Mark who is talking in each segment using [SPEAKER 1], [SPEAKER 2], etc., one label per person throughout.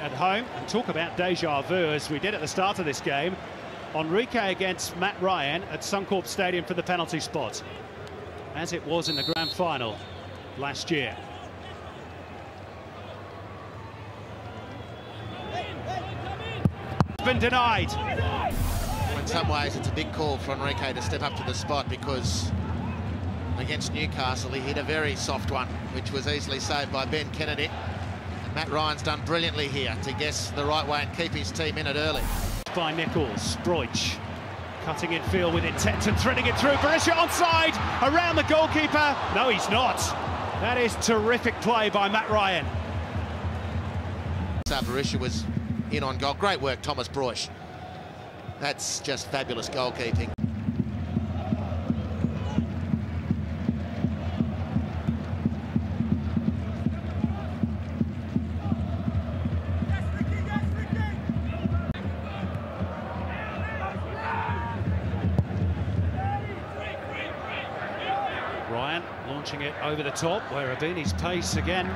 [SPEAKER 1] at home. And talk about deja vu, as we did at the start of this game. Enrique against Matt Ryan at Suncorp Stadium for the penalty spot, as it was in the grand final last year. It's been denied.
[SPEAKER 2] In some ways, it's a big call for Enrique to step up to the spot, because against Newcastle, he hit a very soft one, which was easily saved by Ben Kennedy. And Matt Ryan's done brilliantly here to guess the right way and keep his team in it early.
[SPEAKER 1] By Nichols, Broich cutting in field with intent and threading it through. Berisha onside, around the goalkeeper. No, he's not. That is terrific play by Matt Ryan.
[SPEAKER 2] So Berisha was in on goal. Great work, Thomas Broich. That's just fabulous goalkeeping.
[SPEAKER 1] Ryan launching it over the top, where Abini's pace again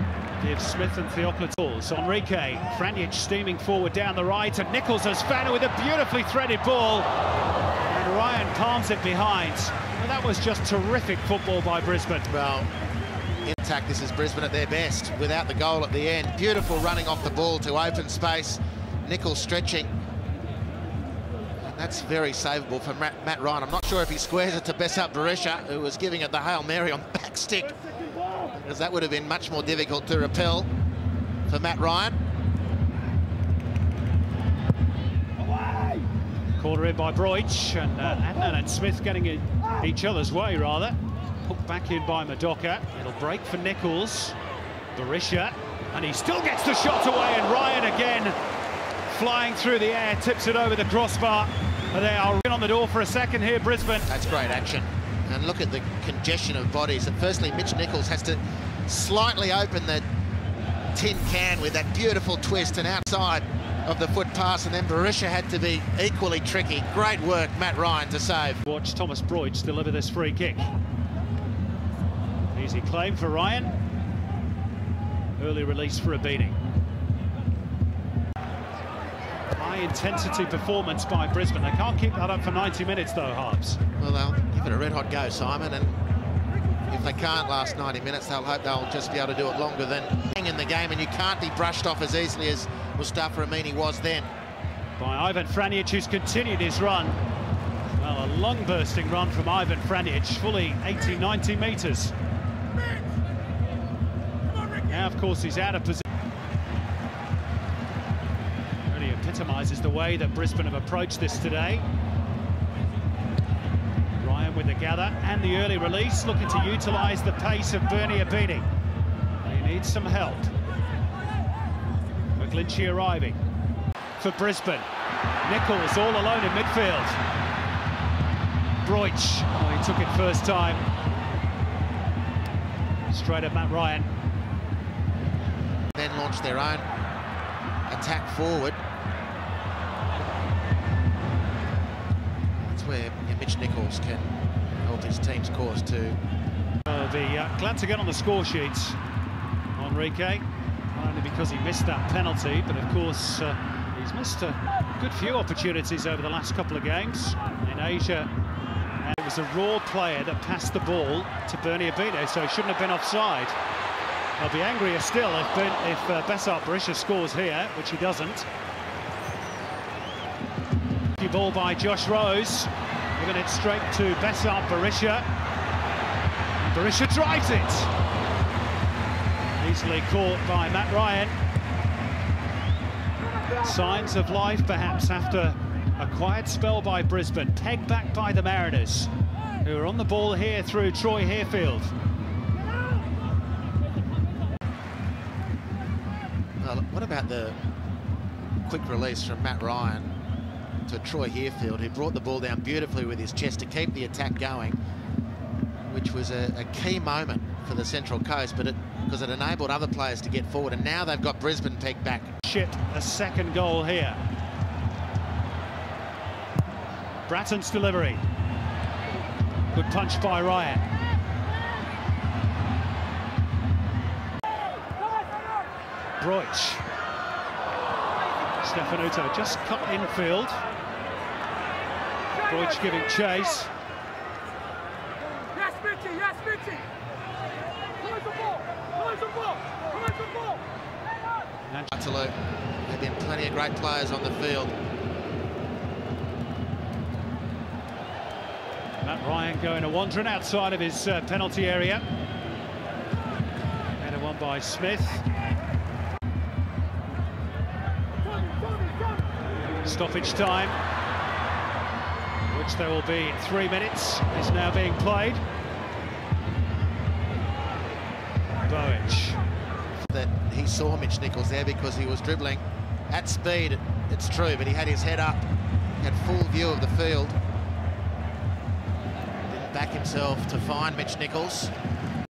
[SPEAKER 1] gives Smith and Theophilus. Enrique, Franic steaming forward down the right, and Nichols has found it with a beautifully threaded ball. And Ryan palms it behind. Well, that was just terrific football by Brisbane.
[SPEAKER 2] Well, in attack, this is Brisbane at their best, without the goal at the end. Beautiful running off the ball to open space. Nichols stretching. That's very savable for Matt Ryan. I'm not sure if he squares it to Besart Berisha, who was giving it the Hail Mary on back stick, because that would have been much more difficult to repel for Matt Ryan.
[SPEAKER 1] Corner in by Broich, and Adnan and Smith getting in each other's way, rather. Hooked back in by Madoka. It'll break for Nichols. Berisha, and he still gets the shot away, and Ryan again flying through the air, tips it over the crossbar. They are on the door for a second here, Brisbane.
[SPEAKER 2] That's great action. And look at the congestion of bodies. And firstly, Mitch Nichols has to slightly open the tin can with that beautiful twist and outside of the foot pass, and then Berisha had to be equally tricky. Great work, Matt Ryan, to save.
[SPEAKER 1] Watch Thomas Broich deliver this free kick. Easy claim for Ryan. Early release for Abini. High-intensity performance by Brisbane. They can't keep that up for 90 minutes, though, Harbs.
[SPEAKER 2] Well, they'll give it a red-hot go, Simon, and if they can't last 90 minutes, they'll hope they'll just be able to do it longer than in the game, and you can't be brushed off as easily as Mustafa Amini was then.
[SPEAKER 1] By Ivan Franic, who's continued his run. Well, a long-bursting run from Ivan Franic, fully 80, 90 metres. Now, of course, he's out of position. Epitomises the way that Brisbane have approached this today. Ryan with the gather and the early release, looking to utilise the pace of Bernie Abini. He needs some help. McGlinchey arriving for Brisbane. Nichols all alone in midfield. Broich, oh, he took it first time. Straight at Matt Ryan.
[SPEAKER 2] Then launched their own attack forward. Where Mitch Nichols can help his team's cause too.
[SPEAKER 1] I'll be glad to get on the score sheets, Enrique, not only because he missed that penalty, but of course he's missed a good few opportunities over the last couple of games in Asia. And it was a raw player that passed the ball to Bernie Abini, so he shouldn't have been offside. I'll be angrier still if Besart Berisha scores here, which he doesn't. Ball by Josh Rose, giving it straight to Besart Berisha. Berisha drives it. Easily caught by Matt Ryan. Signs of life perhaps after a quiet spell by Brisbane, pegged back by the Mariners, who are on the ball here through Troy Harefield.
[SPEAKER 2] Well, what about the quick release from Matt Ryan to Troy Harefield, who brought the ball down beautifully with his chest to keep the attack going, which was a key moment for the Central Coast, but because it enabled other players to get forward, and now they've got Brisbane pegged back.
[SPEAKER 1] Shipped a second goal here. Bratton's delivery. Good punch by Ryan. Broich. Stefanuto just cut infield. Deutsch giving chase.
[SPEAKER 3] Yes, Mitchie, yes, Mitchie. Where's the ball? Where's the ball? Where's the ball?
[SPEAKER 2] Absolutely. There have been plenty of great players on the field.
[SPEAKER 1] Matt Ryan going a wandering outside of his penalty area. Header won by Smith. Stoppage time, which there will be in 3 minutes, is now being played. Bowick.
[SPEAKER 2] That he saw Mitch Nichols there because he was dribbling at speed, it's true, but he had his head up, he had full view of the field. Didn't back himself to find Mitch Nichols.